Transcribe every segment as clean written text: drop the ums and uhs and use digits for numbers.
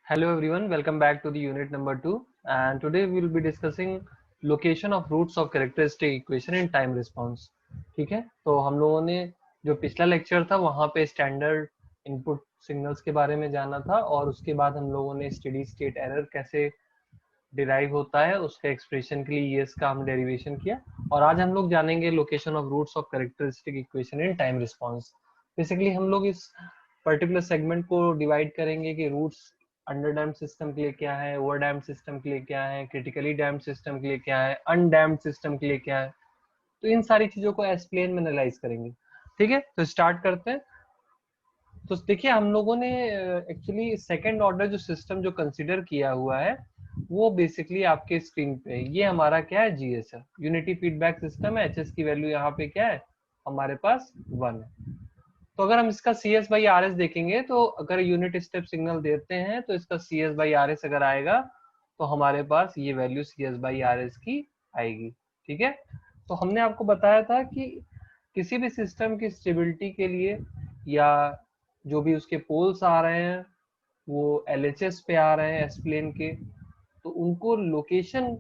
Hello everyone, welcome back to the unit number 2 and today we will be discussing location of roots of characteristic equation in time response। ठीक है, तो हम लोगों ने जो पिछला लेक्चर था वहाँ पे स्टैंडर्ड इनपुट सिग्नल्स के बारे में जाना था और उसके बाद हम लोगों ने स्टेडी स्टेट एरर कैसे डिराइव होता है उसके एक्सप्रेशन के लिए इसका हम डेरिवेशन किया और आज हम लोग जानेंगे location of roots of characteristic equation in time response. Basically हम लोग इस पर्टिकुलर सेगमेंट को डिवाइड करेंगे कि रूट्स अंडर डैम्ड सिस्टम के लिए क्या है, ओवर डैम्ड सिस्टम के लिए क्या है, क्रिटिकली डैम्ड सिस्टम के लिए क्या है, अनडैम्ड सिस्टम के लिए क्या है। तो इन सारी चीजों को एक्सप्लेन में एनालाइज करेंगे। ठीक है, तो स्टार्ट करते हैं। तो देखिए हम लोगों ने एक्चुअली सेकंड ऑर्डर जो सिस्टम जो कंसीडर किया हुआ है वो बेसिकली आपके स्क्रीन पे ये हमारा क्या है, जीएस है, यूनिटी फीडबैक सिस्टम है। एचएस की वैल्यू यहाँ पे क्या है, हमारे पास 1 है। तो अगर हम इसका C S by R S देखेंगे तो अगर यूनिट स्टेप सिग्नल देते हैं तो इसका C S by R S अगर आएगा तो हमारे पास ये value C S by R S की आएगी। ठीक है, तो हमने आपको बताया था कि किसी भी सिस्टम की स्टेबिलिटी के लिए या जो भी उसके पोल्स आ रहे हैं वो एलएचएस पे आ रहे हैं एस प्लेन के, तो उनको लोकेशन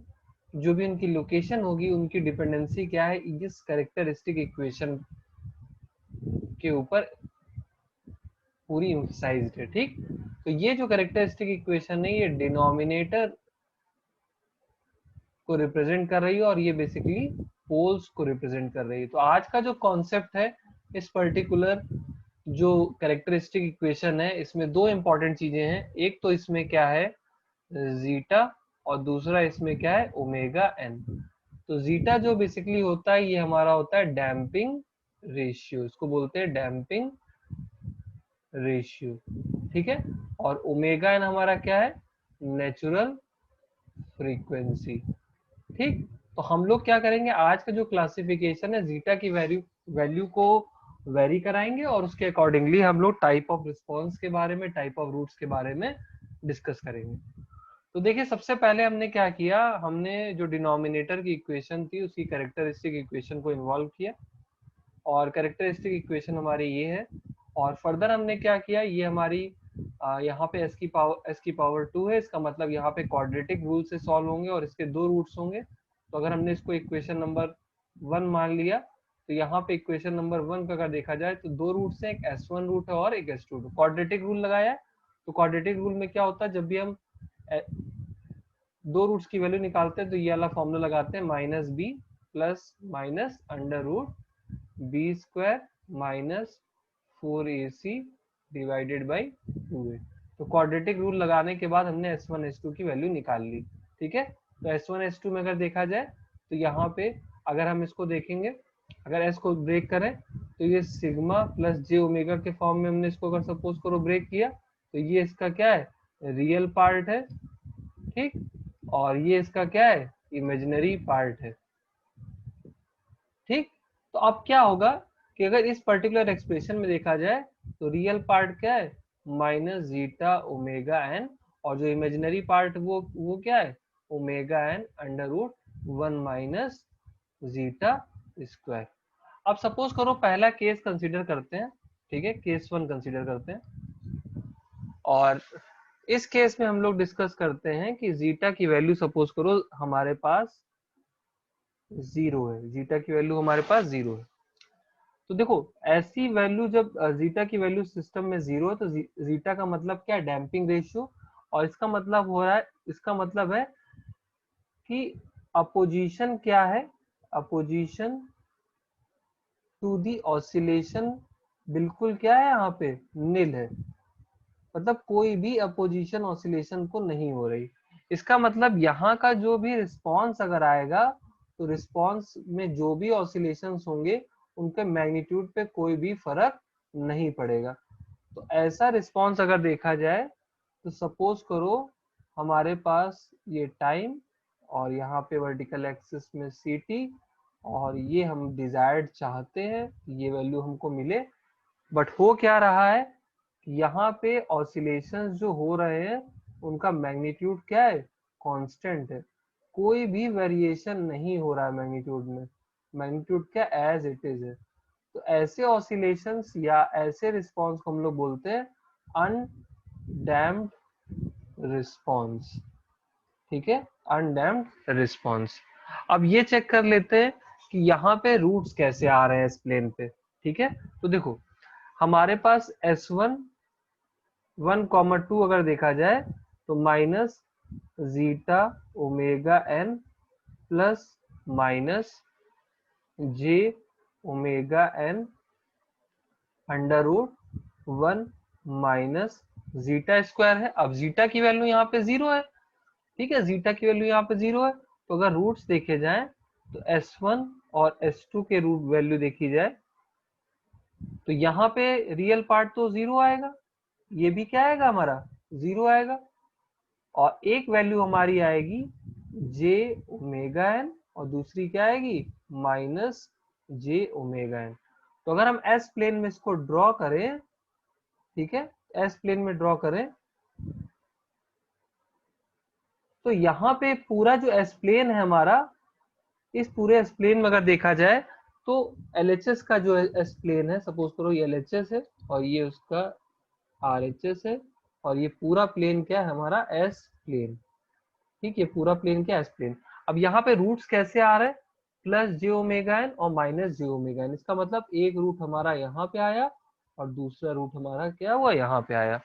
जो भी उनकी लोकेशन होगी उनकी डिपेंडेंसी क्या है इस कैरेक्टरिस्टिक इक्वेशन के ऊपर पूरी एम्फसाइज्ड है। ठीक, तो ये जो कैरेक्टरिस्टिक इक्वेशन है ये डिनोमिनेटर को रिप्रेजेंट कर रही है और ये बेसिकली पोल्स को रिप्रेजेंट कर रही है। तो आज का जो कॉन्सेप्ट है इस पर्टिकुलर जो कैरेक्टरिस्टिक इक्वेशन है इसमें दो इंपॉर्टेंट चीजें हैं। एक तो इसमें क्या है जीटा और दूसरा इसमें क्या है ओमेगा एन। तो जीटा जो बेसिकली होता है ये हमारा होता है डैम्पिंग रेशियो, इसको बोलते हैं डैम्पिंग रेशियो। ठीक है, और ओमेगा एन हमारा क्या है, नेचुरल फ्रीक्वेंसी। ठीक, तो हम लोग क्या करेंगे आज का जो क्लासिफिकेशन है जीटा की वैल्यू वैल्यू को वेरी कराएंगे और उसके अकॉर्डिंगली हम लोग टाइप ऑफ रिस्पॉन्स के बारे में, टाइप ऑफ रूट्स के बारे में डिस्कस करेंगे। तो देखिए सबसे पहले हमने क्या किया, हमने जो डिनोमिनेटर की इक्वेशन थी उसकी कैरेक्टरिस्टिक इक्वेशन को इन्वॉल्व किया और कैरेक्टरिस्टिक इक्वेशन हमारी ये है। और फर्दर हमने क्या किया, ये हमारी यहाँ पे एस की पावर 2 है, इसका मतलब यहाँ पे क्वाड्रेटिक रूल से सॉल्व होंगे और इसके दो रूट्स होंगे। तो अगर हमने इसको इक्वेशन नंबर 1 मान लिया तो यहाँ पे इक्वेशन नंबर 1 का अगर देखा जाए तो दो रूट्स हैं, एक S1 रूट है और एक S2 रूट। क्वाड्रेटिक रूल लगाया है तो क्वाड्रेटिक रूल में क्या होता है, जब भी हम दो रूट्स की वैल्यू निकालते हैं तो ये वाला फॉर्मूला लगाते हैं minus B plus minus under root B square minus 4ac divided by 2a। तो क्वाड्रेटिक रूल लगाने के बाद हमने S1 S2 की वैल्यू निकाल ली। ठीक है, तो S1 S2 में अगर देखा जाए तो यहाँ पे अगर हम इसको देखेंगे, अगर S को ब्रेक करें तो ये सिग्मा प्लस जे ओमेगा के फॉर्म में हमने इसको अगर सपोज करो ब्रेक किया तो ये इसका क्या है, रियल पार्ट है। ठीक, और ये इसका क्या है, इमेजिनरी पार्ट है। ठीक, तो अब क्या होगा कि अगर इस पर्टिकुलर एक्सप्रेशन में देखा जाए तो रियल पार्ट क्या है, माइनस जीटा ओमेगा एन, और जो इमेजिनरी पार्ट वो क्या है, omega N under root 1 minus zeta square. अब सपोज करो पहला केस कंसीडर करते हैं। ठीक है, केस 1 कंसीडर करते हैं और इस केस में हम लोग डिस्कस करते हैं कि जीटा की वैल्यू सपोज करो हमारे पास 0 है, जीटा की वैल्यू हमारे पास 0 है। तो देखो ऐसी वैल्यू जब जीटा की वैल्यू सिस्टम में 0 है तो जीटा का मतलब क्या है, डैम्पिंग रेशियो। और इसका मतलब हो रहा है, इसका मतलब है कि अपोजिशन क्या है, अपोजिशन टू दी ऑसिलेशन बिल्कुल क्या है, यहाँ पे नील है, मतलब कोई भी अपोजिशन ऑसिलेशन को नहीं हो रही। इसका मतलब यहाँ का जो भी रिस्पॉन्स अगर आएगा तो रिस्पॉन्स में जो भी ऑसिलेशंस होंगे उनके मैग्नीट्यूड पे कोई भी फर्क नहीं पड़ेगा। तो ऐसा रिस्पॉन्स अगर देखा जाए तो सपोज करो हमारे पास ये टाइम और यहाँ पे वर्टिकल एक्सिस में ct और ये हम डिजायर्ड चाहते हैं ये वैल्यू हमको मिले। बट हो क्या रहा है, यहाँ पे ऑसिलेशंस जो हो रहे हैं उनका मैग्नीट्यूड क्या है, कांस्टेंट है, कोई भी वेरिएशन नहीं हो रहा है मैग्नीट्यूड में, मैग्नीट्यूड क्या एज इट इज है। तो ऐसे ऑसिलेशंस या ऐसे रिस्पॉन्स को हम लोग बोलते हैं अनडैम्प्ड रिस्पॉन्स, ठीक है, अनडैम्प्ड रिस्पॉन्स। अब ये चेक कर लेते हैं कि यहाँ पे रूट्स कैसे आ रहे हैं इस प्लेन पे, ठीक है। तो देखो हमारे पास S1 1,2 अगर देखा जाए तो minus zeta omega n plus minus j omega N under root 1 minus zeta square है। अब जीटा की वैल्यू यहाँ पे 0 है, ठीक है, जीटा की वैल्यू यहाँ पे 0 है। तो अगर रूट्स देखे जाए तो S1 और S2 के रूट वैल्यू देखी जाए तो यहाँ पे रियल पार्ट तो 0 आएगा, ये भी क्या आएगा हमारा 0 आएगा, और एक वैल्यू हमारी आएगी जे ओमेगा एन और दूसरी क्या आएगी माइनस जे ओमेगा एन। तो अगर हम एस प्लेन में इसको ड्रॉ करें, ठीक है, एस प्लेन में ड्रॉ करें तो यहाँ पे पूरा जो एस प्लेन है हमारा, इस पूरे एस प्लेन में अगर देखा जाए तो एलएचएस का जो एस प्लेन है, सपोज करो ये एलएचएस है और ये उसका आरएचएस है, और ये पूरा प्लेन क्या है हमारा एस प्लेन, ठीक है, पूरा प्लेन क्या एस प्लेन। अब यहाँ पे रूट्स कैसे आ रहे हैं, प्लस जे ओमेगा एन और माइनस जे ओमेगा एन, इसका मतलब एक रूट हमारा यहाँ पे आया और दूसरा रूट हमारा क्या हुआ यहाँ पे आया।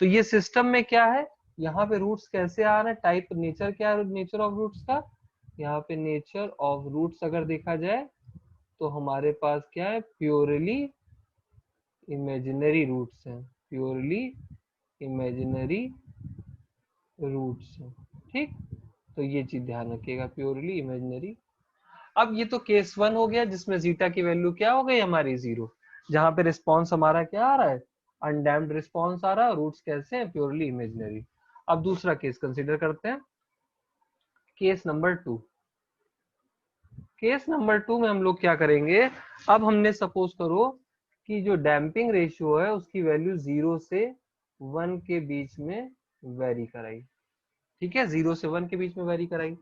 तो ये सिस्टम में क्या है, यहाँ पे रूट्स कैसे आ रहे हैं, टाइप नेचर क्या है नेचर ऑफ रूट्स का, यहाँ पे नेचर ऑफ रूट्स अगर देखा जाए तो हमारे पास क्या है प्योरली इमेजिनरी रूट्स हैं, प्योरली इमेजिनरी रूट्स हैं, ठीक। तो ये चीज ध्यान रखिएगा, प्योरली इमेजिनरी। अब ये तो केस 1 हो गया जिसमें जीटा की वैल्यू क्या हो गई हमारी 0, जहां पे रिस्पॉन्स हमारा क्या आ रहा है अनडैम्प्ड रिस्पॉन्स आ रहा है, रूट्स कैसे हैं प्योरली इमेजिनरी। अब दूसरा केस कंसीडर करते हैं, केस नंबर 2। केस नंबर 2 में हम लोग क्या करेंगे, अब हमने सपोज करो कि जो डैम्पिंग रेशियो है उसकी वैल्यू 0 से 1 के बीच में वेरी कराई, ठीक है, 0 से 1 के बीच में वेरी कराई।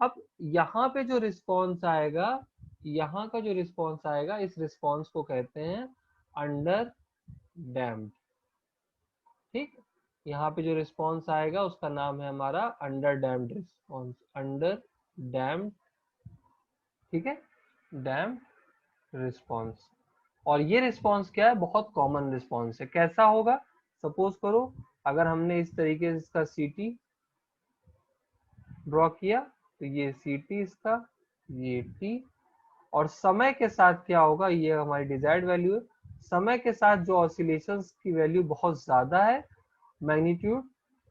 अब यहाँ पे जो रिस्पॉन्स आएगा, यहाँ का जो रिस्पॉन्स आएगा इस रिस्पॉन्स को कहते हैं अंडर डैम्ड, ठीक। यहाँ पे जो रिस्पॉन्स आएगा उसका नाम है हमारा under damped response, under damped, ठीक है, डैम्ड रिस्पॉन्स। और ये रिस्पॉन्स क्या है बहुत कॉमन रिस्पॉन्स है। कैसा होगा, सपोज करो अगर हमने इस तरीके से इसका सीटी ड्रॉ किया तो ये सीटी इसका, ये टी, और समय के साथ क्या होगा, ये हमारी डिजायर्ड वैल्यू है, समय के साथ जो ऑसिलेशंस की वैल्यू बहुत ज्यादा है मैग्नीट्यूड,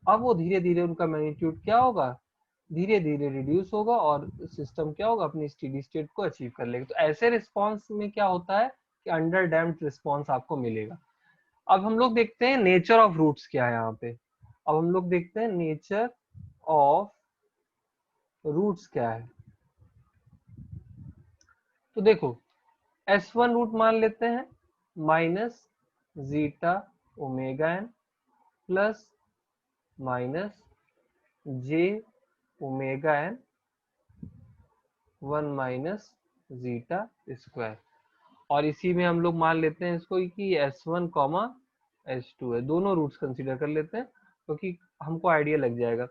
अब वो धीरे धीरे उनका मैग्नीट्यूड क्या होगा धीरे धीरे रिड्यूस होगा और सिस्टम क्या होगा अपनी स्टेडी स्टेट को अचीव कर लेगा। तो ऐसे रिस्पॉन्स में क्या होता है कि अंडर डैम्प्ड रिस्पॉन्स आपको मिलेगा। अब हम लोग देखते हैं नेचर ऑफ रूट्स क्या है यहाँ पे। अब हम लोग देखते हैं नेचर ऑफ रूट्स क्या है। तो देखो S1 रूट मान लेते हैं minus zeta omega n plus minus j omega n 1 minus zeta square, और इसी में हम लोग मान लेते हैं इसको कि S1 कॉमा S2 है, दोनों रूट्स कंसीडर कर लेते हैं क्योंकि हमको आइडिया लग जाएगा।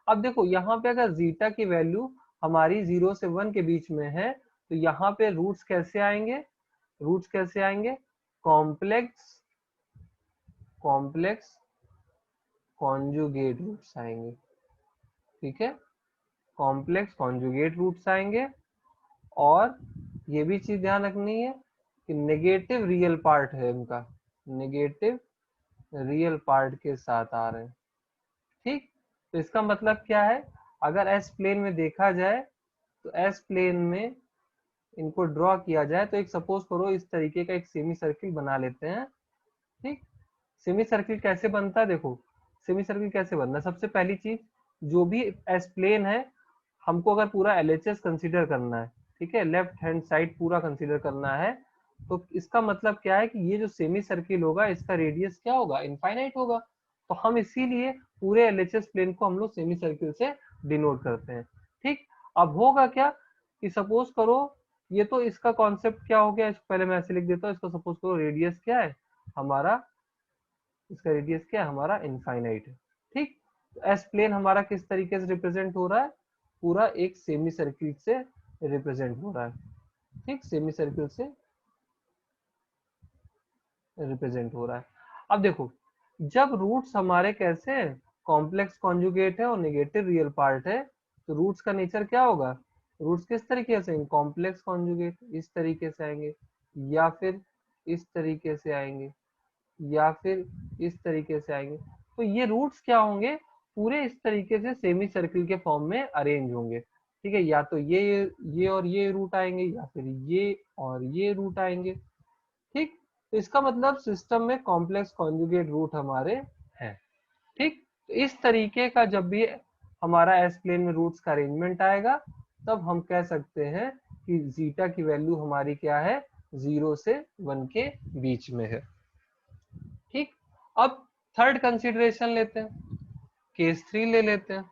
अब देखो यहाँ पे अगर जीटा की वैल्यू हमारी 0 से 1 के बीच में है तो यहाँ पे रूट्स कैसे आएंगे, रूट्स कैसे आएंगे कॉम्प्लेक्स कॉम्प्लेक्स कॉन्जुगेट रूट्स आएंगे, ठीक है, कॉम्प्लेक्स कॉन्जुगेट रूट्स आएंगे। और ये भी चीज ध्यान रखनी है कि नेगेटिव रियल पार्ट है उनका, नेगेटिव रियल पार्ट के साथ आ रहे हैं, ठीक। तो इसका मतलब क्या है, अगर एस प्लेन में देखा जाए तो एस प्लेन में इनको ड्रॉ किया जाए तो एक सपोज करो इस तरीके का एक सेमी सर्किल बना लेते हैं, ठीक। सेमी सर्किल कैसे बनता है, देखो सेमी सर्किल कैसे बनता है, सबसे पहली चीज जो भी एस प्लेन है हमको अगर पूरा एलएचएस कंसीडर करना है, ठीक है, लेफ्ट हैंड साइड पूरा कंसीडर करना है, तो इसका मतलब क्या है कि ये जो सेमी सर्किल होगा इसका रेडियस क्या होगा इनफाइनाइट होगा। तो हम इसीलिए पूरे एलएचएस प्लेन को हम लोग सेमी सर्किल से डिनोट करते हैं, ठीक। अब होगा क्या कि सपोज करो ये तो इसका कॉन्सेप्ट क्या हो गया, इसको पहले मैं ऐसे लिख देता हूँ, इसका सपोज करो रेडियस क्या है हमारा, इसका रेडियस क्या है हमारा इनफाइनाइट है, ठीक। एस प्लेन हमारा किस तरीके से रिप्रेजेंट हो रहा है, पूरा एक सेमी सर्किल से रिप्रेजेंट हो रहा है, ठीक, सेमी सर्किल से रिप्रेजेंट हो रहा है। अब देखो, जब रूट्स हमारे कैसे हैं, कॉम्प्लेक्स कॉन्जुगेट है और नेगेटिव रियल पार्ट है, तो रूट्स का नेचर क्या होगा, रूट्स किस तरीके से, कॉम्प्लेक्स कॉन्जुगेट इस तरीके से आएंगे, या फिर इस तरीके से आएंगे, या फिर इस तरीके से आएंगे। तो ये रूट्स क्या होंगे, पूरे इस तरीके से सेमी सर्किल के फॉर्म में अरेंज होंगे, ठीक है, या तो ये और ये रूट आएंगे, या फिर ये और ये रूट आएंगे, ठीक। तो इसका मतलब सिस्टम में कॉम्प्लेक्स कॉन्जुगेट रूट हमारे हैं, ठीक। तो इस तरीके का जब भी हमारा एस प्लेन में रूट्स का अरेंजमेंट आएगा, तब हम कह सकते हैं कि जीटा की वैल्यू हमारी क्या है, 0 से 1 के बीच में है, ठीक। अब थर्ड कंसिडरेशन लेते हैं, केस 3 ले लेते हैं।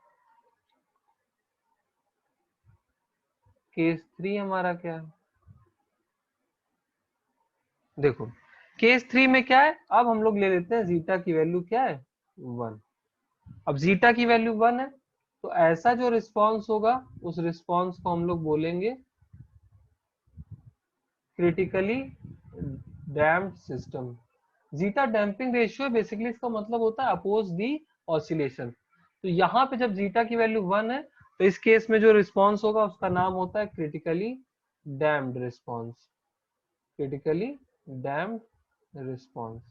केस 3 हमारा क्या है, देखो केस 3 में क्या है, अब हम लोग ले लेते हैं जीटा की वैल्यू क्या है, 1। अब जीटा की वैल्यू 1 है, तो ऐसा जो रिस्पॉन्स होगा उस रिस्पॉन्स को हम लोग बोलेंगे critically damped system. Zeta damping ratio basically इसका मतलब होता है अपोज दी ऑसिलेशन। तो यहाँ पे जब जीटा की वैल्यू 1 है, तो इस केस में जो रिस्पॉन्स होगा उसका नाम होता है critically damped response, critically damped response,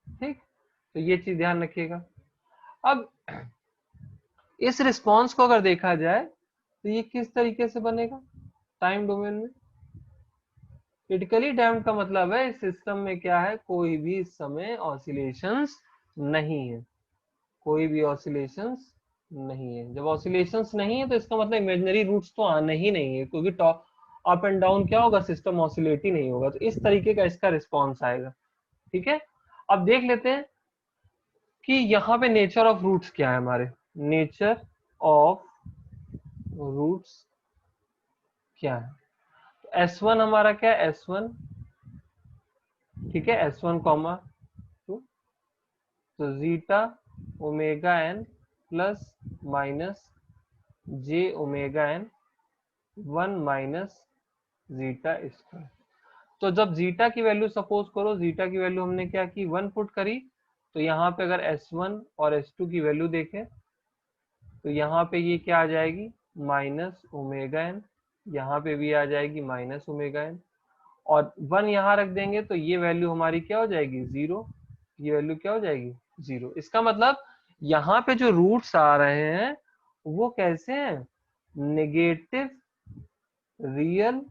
ठीक। तो ये चीज ध्यान रखिएगा। अब इस रिस्पॉन्स को अगर देखा जाए तो ये किस तरीके से बनेगा टाइम डोमेन में, क्रिटिकली डैम्प्ड का मतलब है इस सिस्टम में क्या है, कोई भी इस समय ऑसिलेशंस नहीं है, कोई भी ऑसिलेशंस नहीं है। जब ऑसिलेशंस नहीं है तो इसका मतलब इमेजिनरी रूट्स तो आने ही नहीं है, क्योंकि टॉप अप एंड डाउन क्या होगा, सिस्टम ऑसिलेट ही नहीं होगा। तो इस तरीके का इसका रिस्पॉन्स आएगा, ठीक है। अब देख लेते हैं कि यहाँ पे नेचर ऑफ रूट्स क्या है हमारे, नेचर ऑफ रूट्स क्या है। S1 हमारा क्या है, S1, ठीक है, S1 कॉमा 2, तो zeta omega n plus minus j omega n 1 minus zeta square. तो जब जीटा की वैल्यू सपोज करो, जीटा की वैल्यू हमने क्या की 1 पुट करी, तो यहाँ पे अगर S1 और S2 की वैल्यू देखें तो यहाँ पे ये क्या आ जाएगी, माइनस ओमेगा एन, यहाँ पे भी आ जाएगी माइनस ओमेगा एन, और 1 यहाँ रख देंगे तो ये वैल्यू हमारी क्या हो जाएगी, 0, ये वैल्यू क्या हो जाएगी, 0। इसका मतलब यहाँ पे जो रूट्स आ रहे हैं वो कैसे हैं, negative real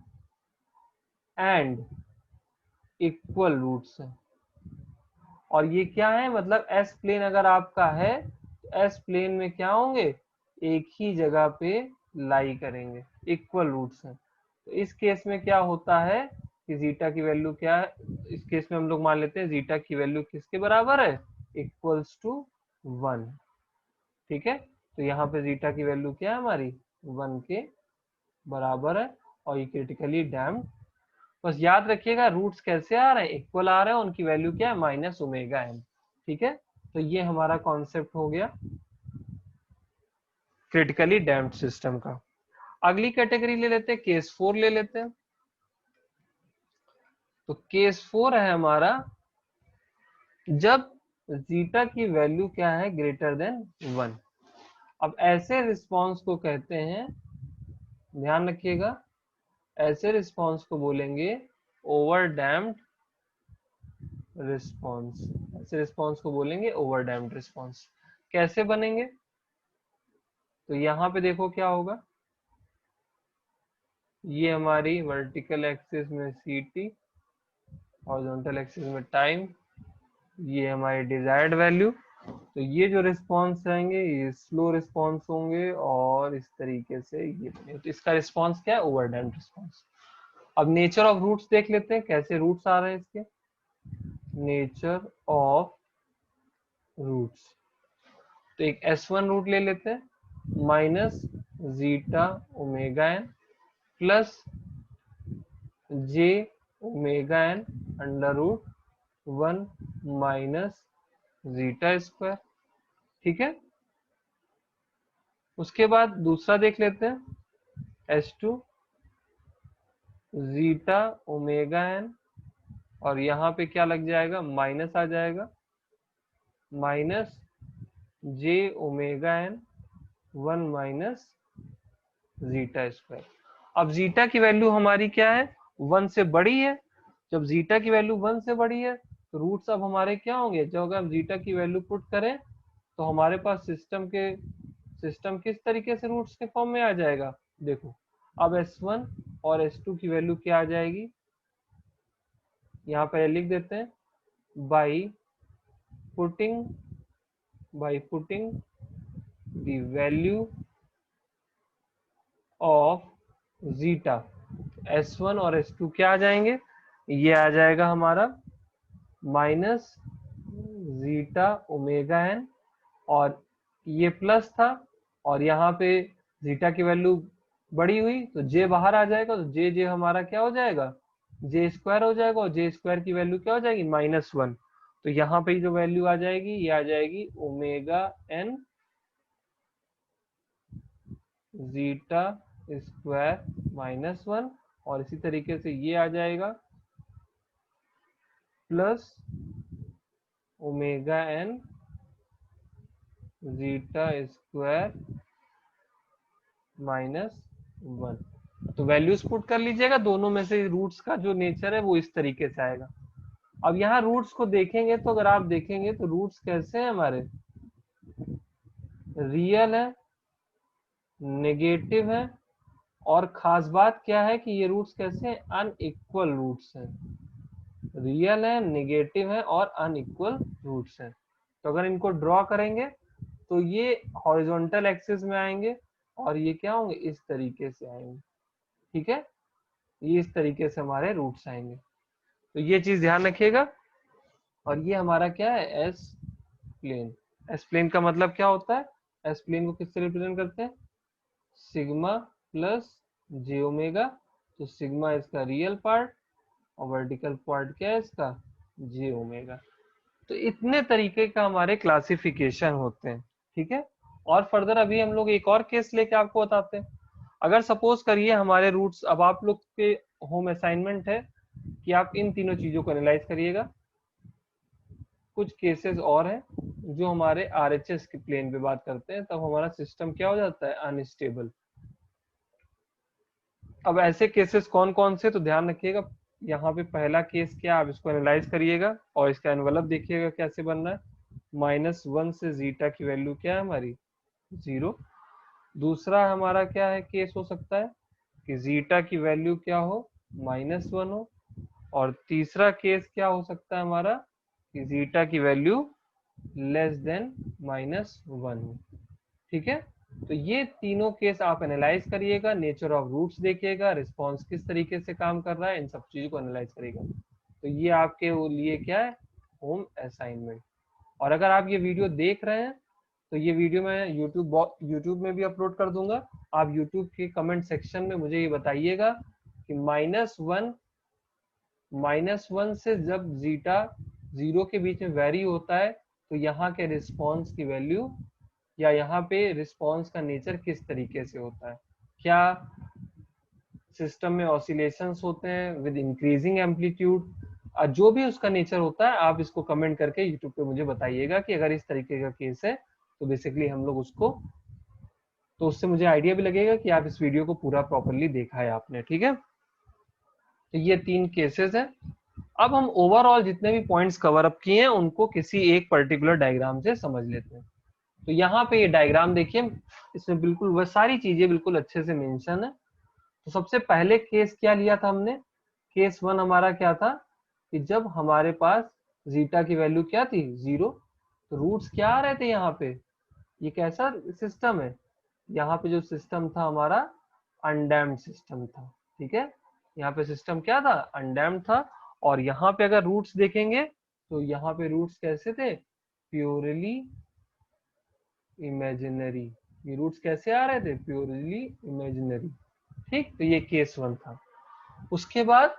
and equal roots हैं। और ये क्या है, मतलब एस प्लेन अगर आपका है तो एस प्लेन में क्या होंगे, एक ही जगह पे लाई करेंगे, इक्वल रूट्स हैं। तो इस केस में क्या होता है कि जीटा की वैल्यू क्या है, इस केस में हम लोग मान लेते हैं जीटा की वैल्यू किसके बराबर है, इक्वल्स टू 1, ठीक है। तो यहाँ पे जीटा की वैल्यू क्या है हमारी, 1 के बराबर है, और ये क्रिटिकली डैम्प्ड। बस याद रखिएगा रूट्स कैसे आ रहे हैं, इक्वल आ रहे हैं, उनकी वैल्यू क्या है, माइनस ओमेगा एम, ठीक है। तो ये हमारा कॉन्सेप्ट हो गया क्रिटिकली डैम्प्ड सिस्टम का। अगली कैटेगरी ले लेते हैं, केस 4 ले लेते हैं। तो केस 4 है हमारा जब जीटा की वैल्यू क्या है, ग्रेटर देन 1। अब ऐसे रिस्पॉन्स को कहते हैं, ध्यान रखिएगा, ऐसे रिस्पॉन्स को बोलेंगे ओवर डैम्प्ड रिस्पॉन्स, ऐसे रिस्पॉन्स को बोलेंगे ओवर डैम्प्ड रिस्पॉन्स। कैसे बनेंगे, तो यहाँ पे देखो क्या होगा, ये हमारी वर्टिकल एक्सिस में ct, हॉरिजॉन्टल एक्सिस में टाइम, ये हमारी डिजायर्ड वैल्यू। तो ये जो रिस्पॉन्स रहेंगे ये स्लो रिस्पॉन्स होंगे और इस तरीके से ये बने। तो इसका रिस्पॉन्स क्या है, ओवरडैम्प्ड रिस्पॉन्स। अब नेचर ऑफ रूट्स देख लेते हैं, कैसे रूट्स आ रहे हैं इसके, नेचर ऑफ रूट्स। तो एक S1 रूट ले लेते हैं, minus zeta omega n plus j omega N under root 1 minus zeta square, ठीक है। उसके बाद दूसरा देख लेते हैं, S2 जीटा ओमेगा एन, और यहाँ पे क्या लग जाएगा, माइनस आ जाएगा, minus j omega n 1 minus zeta square. अब जीटा की वैल्यू हमारी क्या है, 1 से बड़ी है। जब जीटा की वैल्यू 1 से बड़ी है तो रूट्स अब हमारे क्या होंगे, जब अगर हम जीटा की वैल्यू पुट करें तो हमारे पास सिस्टम किस तरीके से रूट्स के फॉर्म में आ जाएगा। देखो अब S1 और S2 की वैल्यू क्या आ जाएगी, यहाँ पे लिख देते हैं, by putting the value of zeta, S1 और S2 क्या आ जाएंगे, ये आ जाएगा हमारा माइनस जीटा ओमेगा एन, और ये प्लस था, और यहाँ पे जीटा की वैल्यू बड़ी हुई तो जे बाहर आ जाएगा, तो जे जे हमारा क्या हो जाएगा, जे स्क्वायर हो जाएगा, और जे स्क्वायर की वैल्यू क्या हो जाएगी, -1। तो यहाँ पे जो वैल्यू आ जाएगी ये आ जाएगी ओमेगा एन जीटा स्क्वायर -1, और इसी तरीके से ये आ जाएगा plus omega N zeta square -1। तो वैल्यूज पुट कर लीजिएगा, दोनों में से रूट्स का जो नेचर है वो इस तरीके से आएगा। अब यहाँ रूट्स को देखेंगे तो अगर आप देखेंगे तो रूट्स कैसे हैं हमारे, रियल है, नेगेटिव है, और खास बात क्या है कि ये रूट्स कैसे हैं, अनइक्वल रूट्स हैं। रियल है, नेगेटिव है और अनइक्वल रूट्स हैं। तो अगर इनको ड्रॉ करेंगे तो ये हॉरिजॉन्टल एक्सिस में आएंगे, और ये क्या होंगे, इस तरीके से आएंगे। ठीक है, ये इस तरीके से हमारे रूट्स आएंगे, तो ये चीज ध्यान रखिएगा। और ये हमारा क्या है, एस प्लेन। एस प्लेन का मतलब क्या होता है, एस प्लेन को किससे रिप्रेजेंट करते हैं, सिग्मा प्लस जे ओमेगा। तो सिग्मा इसका रियल पार्ट और वर्टिकल पार्ट क्या है इसका, जे ओमेगा। तो इतने तरीके का हमारे क्लासिफिकेशन होते हैं। ठीक है, और फर्दर अभी हम लोग एक और केस लेके आपको बताते हैं। अगर सपोज करिए हमारे रूट्स, अब आप लोग के होम असाइनमेंट है कि आप इन तीनों चीजों को एनालाइज करिएगा। कुछ केसेस और हैं जो हमारे आरएचएस के प्लेन पे बात करते हैं, तब हमारा सिस्टम क्या हो जाता है, अनस्टेबल। अब ऐसे केसेस कौन कौन से, तो ध्यान रखिएगा। यहाँ पे पहला केस क्या, आप इसको एनालाइज करिएगा और इसका एनवलप देखिएगा कैसे बन रहा है। -1 से जीटा की वैल्यू क्या है हमारी, 0। दूसरा हमारा क्या है केस हो सकता है कि जीटा की वैल्यू क्या हो, -1 हो। और तीसरा केस क्या हो सकता है हमारा कि जीटा की वैल्यू लेस देन -1 हो। ठीक है, तो ये तीनों केस आप एनालाइज करिएगा, नेचर ऑफ रूट्स देखिएगा, रिस्पॉन्स किस तरीके से काम कर रहा है, इन सब चीजों को एनालाइज करिएगा। तो ये आपके लिए क्या है, होम असाइनमेंट। और अगर आप ये वीडियो देख रहे हैं तो ये वीडियो मैं यूट्यूब में भी अपलोड कर दूंगा। आप यूट्यूब के कमेंट सेक्शन में मुझे ये बताइएगा कि -1 से जब जीटा 0 के बीच में वेरी होता है तो यहाँ के रिस्पॉन्स की वैल्यू या यहाँ पे रिस्पॉन्स का नेचर किस तरीके से होता है। क्या सिस्टम में ऑसिलेशंस होते हैं विद इंक्रीजिंग एम्पलीट्यूड, जो भी उसका नेचर होता है आप इसको कमेंट करके यूट्यूब पे मुझे बताइएगा कि अगर इस तरीके का केस है तो बेसिकली हम लोग उसको, तो उससे मुझे आइडिया भी लगेगा कि आप इस वीडियो को पूरा प्रॉपरली देखा है आपने। ठीक है, तो ये 3 केसेस है। अब हम ओवरऑल जितने भी पॉइंट्स कवर अप किए हैं उनको किसी एक पर्टिकुलर डायग्राम से समझ लेते हैं। तो यहाँ पे ये डायग्राम देखिए, इसमें बिल्कुल वह सारी चीजें बिल्कुल अच्छे से मेंशन है। तो सबसे पहले केस क्या लिया था हमने, केस 1 हमारा क्या था कि जब हमारे पास जीटा की वैल्यू क्या थी, 0, तो रूट्स क्या आ रहे थे यहाँ पे, ये कैसा सिस्टम है, यहाँ पे जो सिस्टम था हमारा अनडैम्ड सिस्टम था। ठीक है, यहाँ पे सिस्टम क्या था, अनडैम्ड था। और यहाँ पे अगर रूट्स देखेंगे तो यहाँ पे रूट्स कैसे थे, प्योरली इमेजिनरी। ये रूट्स कैसे आ रहे थे, प्योरली इमेजिनरी। ठीक, तो ये केस 1 था। उसके बाद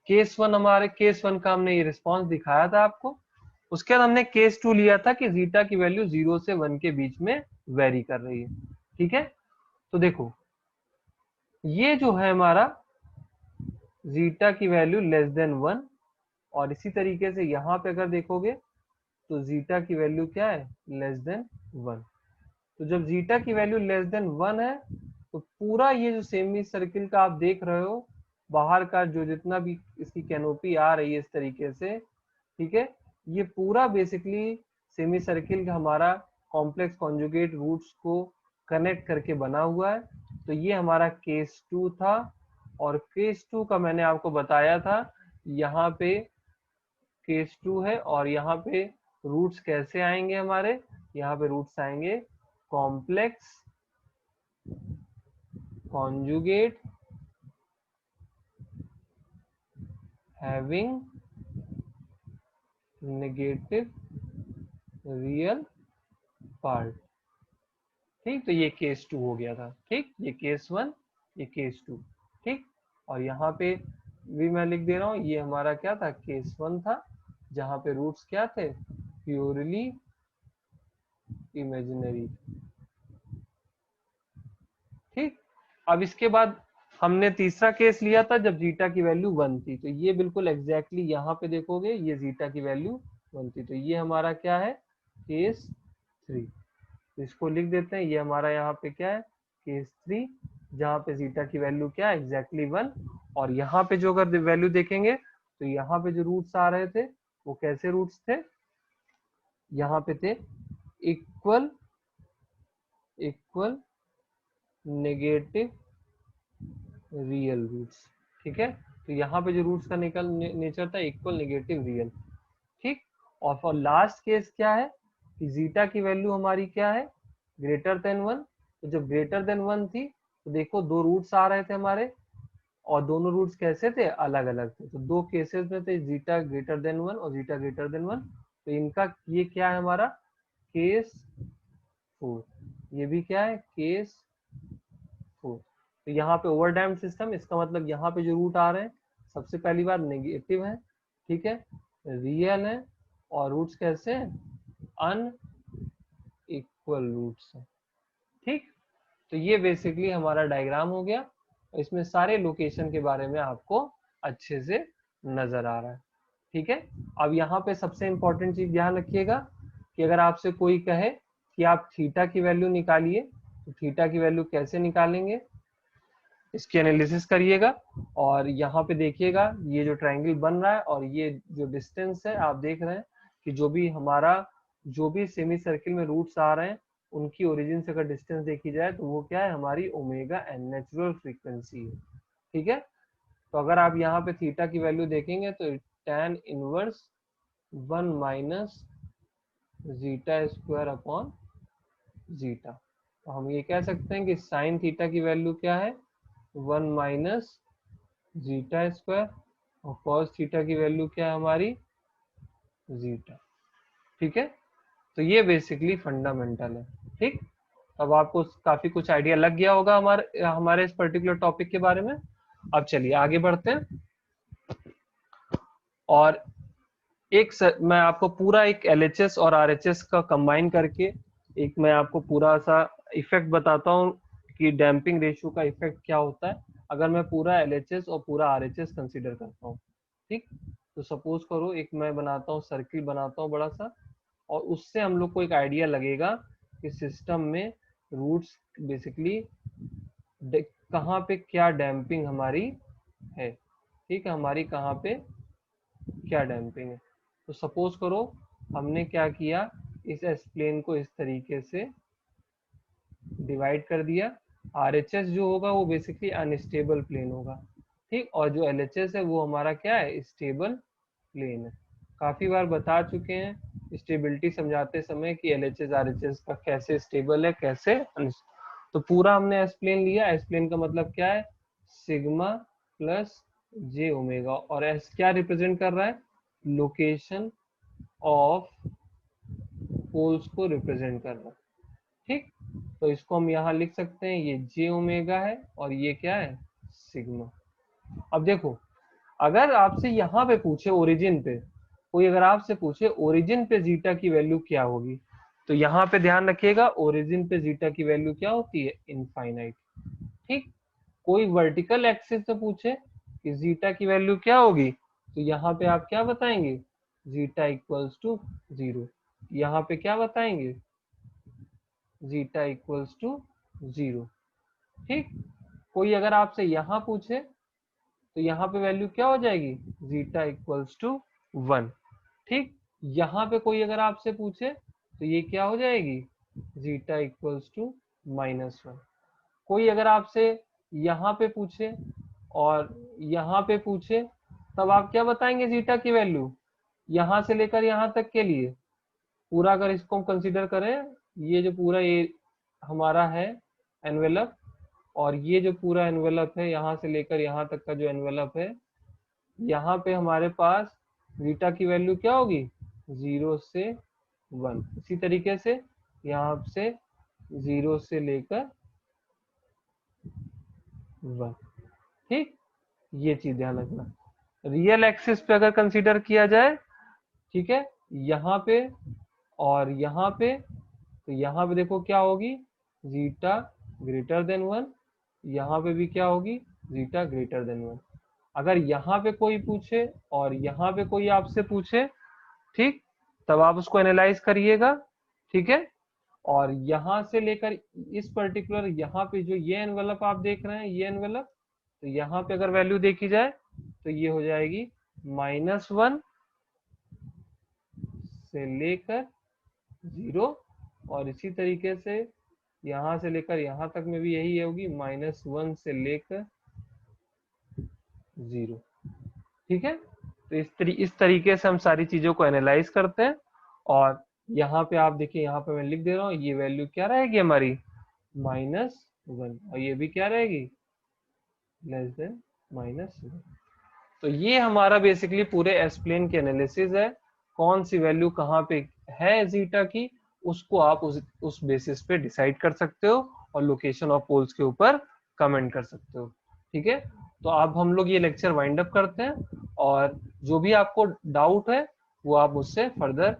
केस 1 हमारे, केस 1 का हमने ये रिस्पॉन्स दिखाया था आपको। उसके बाद हमने केस 2 लिया था कि जीटा की वैल्यू 0 से 1 के बीच में वेरी कर रही है। ठीक है, तो देखो ये जो है हमारा जीटा की वैल्यू लेस देन 1, और इसी तरीके से यहाँ पे अगर देखोगे तो जीटा की वैल्यू क्या है, लेस देन 1। तो जब जीटा की वैल्यू लेस देन 1 है तो पूरा ये जो सेमी सर्किल का आप देख रहे हो, बाहर का जो जितना भी इसकी कैनोपी आ रही है इस तरीके से, ठीक है, ये पूरा बेसिकली सेमी सर्किल का हमारा कॉम्प्लेक्स कॉन्जुगेट रूट्स को कनेक्ट करके बना हुआ है। तो ये हमारा केस 2 था, और केस 2 का मैंने आपको बताया था, यहाँ पे केस 2 है, और यहाँ पे रूट्स कैसे आएंगे हमारे, यहाँ पे रूट्स आएंगे complex conjugate having negative real part. ठीक, तो ये केस 2 हो गया था। ठीक, ये केस 1, ये केस 2। ठीक, और यहाँ पे भी मैं लिख दे रहा हूँ, ये हमारा क्या था, केस 1 था, जहाँ पे रूट्स क्या थे, प्योरली इमेजिनरी। ठीक, अब इसके बाद हमने तीसरा केस लिया था जब जीटा की वैल्यू 1 थी, तो ये बिल्कुल एग्जैक्टली यहाँ पे देखोगे ये जीटा की वैल्यू 1 थी, तो ये हमारा क्या है, केस 3। तो इसको लिख देते हैं, ये हमारा यहाँ पे क्या है, केस 3, जहाँ पे जीटा की वैल्यू क्या है, एग्जैक्टली 1। और यहाँ पे जो अगर वैल्यू देखेंगे तो यहाँ पे जो रूट्स आ रहे थे वो कैसे रूट्स थे, यहाँ पे थे equal equal negative real roots. ठीक है, तो यहाँ पे जो रूट्स का नेचर था इक्वल नेगेटिव रियल। ठीक, और फॉर लास्ट केस क्या है कि जीटा की वैल्यू हमारी क्या है, ग्रेटर देन 1। तो जब ग्रेटर देन 1 थी तो देखो दो रूट्स आ रहे थे हमारे, और दोनों रूट्स कैसे थे, अलग अलग थे। तो दो केसेस में थे, जीटा ग्रेटर देन 1 और जीटा ग्रेटर देन 1। तो इनका ये क्या है हमारा, केस 4। ये भी क्या है, केस 4। तो यहाँ पे ओवरडैम्प्ड सिस्टम, इसका मतलब यहाँ पे जो रूट आ रहे हैं सबसे पहली बार नेगेटिव है, ठीक है, रियल है, और रूट्स कैसे हैं, अनइक्वल रूट्स है। ठीक, तो ये बेसिकली हमारा डायग्राम हो गया, इसमें सारे लोकेशन के बारे में आपको अच्छे से नजर आ रहा है। ठीक है, अब यहाँ पे सबसे इंपॉर्टेंट चीज ध्यान रखिएगा कि अगर आपसे कोई कहे कि आप थीटा की वैल्यू निकालिए, तो थीटा की वैल्यू कैसे निकालेंगे, इसकी एनालिसिस करिएगा। और यहाँ पे देखिएगा ये जो ट्रायंगल बन रहा है और ये जो डिस्टेंस है, आप देख रहे हैं कि जो भी सेमी सर्किल में रूट्स आ रहे हैं उनकी ओरिजिन से अगर डिस्टेंस देखी जाए तो वो क्या है, हमारी ओमेगा एन नेचुरल फ्रीक्वेंसी है। ठीक है, तो अगर आप यहाँ पे थीटा की वैल्यू देखेंगे तो tan inverse 1 minus zeta square upon zeta. तो हम ये कह सकते हैं कि साइन थीटा की वैल्यू क्या है, 1 माइनस जीटा स्क्वायर, और कॉस थीटा की वैल्यू क्या है हमारी, जीटा। ठीक है, तो ये बेसिकली फंडामेंटल है। ठीक, अब आपको काफी कुछ आइडिया लग गया होगा हमारे इस पर्टिकुलर टॉपिक के बारे में। अब चलिए आगे बढ़ते हैं, और मैं आपको पूरा एक एलएचएस और आरएचएस का कंबाइन करके एक मैं आपको पूरा सा इफेक्ट बताता हूँ कि डैम्पिंग रेशियो का इफेक्ट क्या होता है अगर मैं पूरा एलएचएस और पूरा आरएचएस कंसीडर करता हूँ। ठीक, तो सपोज करो एक मैं बनाता हूँ, सर्किल बनाता हूँ बड़ा सा, और उससे हम लोग को एक आइडिया लगेगा कि सिस्टम में रूट्स बेसिकली कहाँ पे क्या डैम्पिंग हमारी है। ठीक है, हमारी कहाँ पे क्या डैम्पिंग है। तो सपोज करो हमने क्या किया, इस एस प्लेन को इस तरीके से डिवाइड कर दिया। आरएचएस जो होगा वो बेसिकली अनस्टेबल प्लेन होगा। ठीक, और जो एलएचएस है वो हमारा क्या है, स्टेबल प्लेन है। काफी बार बता चुके हैं स्टेबिलिटी समझाते समय कि एलएचएस आरएचएस का कैसे स्टेबल है, कैसे तो पूरा हमने एस प्लेन लिया। एस प्लेन का मतलब क्या है, सिग्मा प्लस जे ओमेगा, और एस क्या रिप्रेजेंट कर रहा है, लोकेशन ऑफ पोल्स को रिप्रेजेंट कर रहा है। ठीक, तो इसको हम यहाँ लिख सकते हैं, ये जे ओमेगा है और ये क्या है, सिग्मा। अब देखो अगर आपसे यहाँ पे पूछे ओरिजिन पे, कोई अगर आपसे पूछे ओरिजिन पे जीटा की वैल्यू क्या होगी, तो यहाँ पे ध्यान रखिएगा ओरिजिन पे जीटा की वैल्यू क्या होती है, इनफाइनाइट। ठीक, कोई वर्टिकल एक्सिस से पूछे कि जीटा की वैल्यू क्या होगी, तो यहाँ पे आप क्या बताएंगे, जीटा इक्वल्स टू 0। यहाँ पे क्या बताएंगे, जीटा इक्वल्स टू 0। ठीक, कोई अगर आपसे यहाँ पूछे तो यहाँ पे वैल्यू क्या हो जाएगी, जीटा इक्वल्स टू 1। ठीक, यहाँ पे कोई अगर आपसे पूछे तो ये क्या हो जाएगी, जीटा इक्वल्स टू -1। कोई अगर आपसे यहाँ पे पूछे और यहाँ पे पूछे, तब आप क्या बताएंगे जीटा की वैल्यू, यहाँ से लेकर यहाँ तक के लिए पूरा अगर इसको हम कंसीडर करें, ये जो पूरा ये हमारा है एनवेलप, और ये जो पूरा एनवेलप है यहाँ से लेकर यहाँ तक का जो एनवेलप है, यहाँ पे हमारे पास जीटा की वैल्यू क्या होगी, 0 से 1। इसी तरीके से यहाँ से 0 से लेकर 1। ठीक, ये चीज ध्यान रखना। रियल एक्सिस पे अगर कंसीडर किया जाए, ठीक है, यहाँ पे और यहाँ पे, तो यहाँ पे देखो क्या होगी, जीटा ग्रेटर देन 1, यहाँ पे भी क्या होगी, जीटा ग्रेटर देन 1। अगर यहाँ पे कोई पूछे और यहाँ पे कोई आपसे पूछे, ठीक, तब आप उसको एनालाइज करिएगा। ठीक है, और यहाँ से लेकर इस पर्टिकुलर यहाँ पे जो ये एनवेलप आप देख रहे हैं, ये एनवेलप, तो यहाँ पे अगर वैल्यू देखी जाए तो ये हो जाएगी -1 से लेकर 0, और इसी तरीके से यहाँ से लेकर यहाँ तक में भी यही होगी, -1 से लेकर 0। ठीक है, तो इस तरीके से हम सारी चीजों को एनालाइज करते हैं। और यहाँ पे आप देखिए, यहाँ पे मैं लिख दे रहा हूँ, ये वैल्यू क्या रहेगी हमारी, -1, और ये भी क्या रहेगी, लेस देन -1। तो ये हमारा बेसिकली पूरे एस प्लेन की एनालिसिस है। कौन सी वैल्यू कहाँ पे है जीटा की, उसको आप उस बेसिस पे डिसाइड कर सकते हो और लोकेशन ऑफ पोल्स के ऊपर कमेंट कर सकते हो। ठीक है, तो अब हम लोग ये लेक्चर वाइंड अप करते हैं, और जो भी आपको डाउट है वो आप मुझसे फर्दर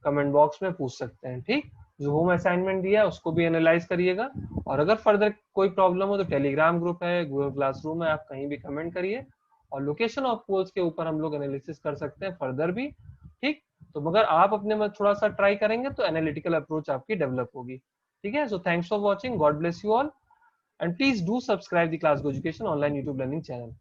कमेंट बॉक्स में पूछ सकते हैं। ठीक, जो होम असाइनमेंट दिया है उसको भी एनालाइज करिएगा, और अगर फर्दर कोई प्रॉब्लम हो तो टेलीग्राम ग्रुप है, गूगल क्लासरूम है, आप कहीं भी कमेंट करिए, और लोकेशन ऑफ पोल्स के ऊपर हम लोग एनालिसिस कर सकते हैं फर्दर भी। ठीक, तो मगर आप अपने में थोड़ा सा ट्राई करेंगे तो एनालिटिकल अप्रोच आपकी डेवलप होगी। ठीक है, so thanks for watching, God bless you all, and please do subscribe the class go education online YouTube learning channel.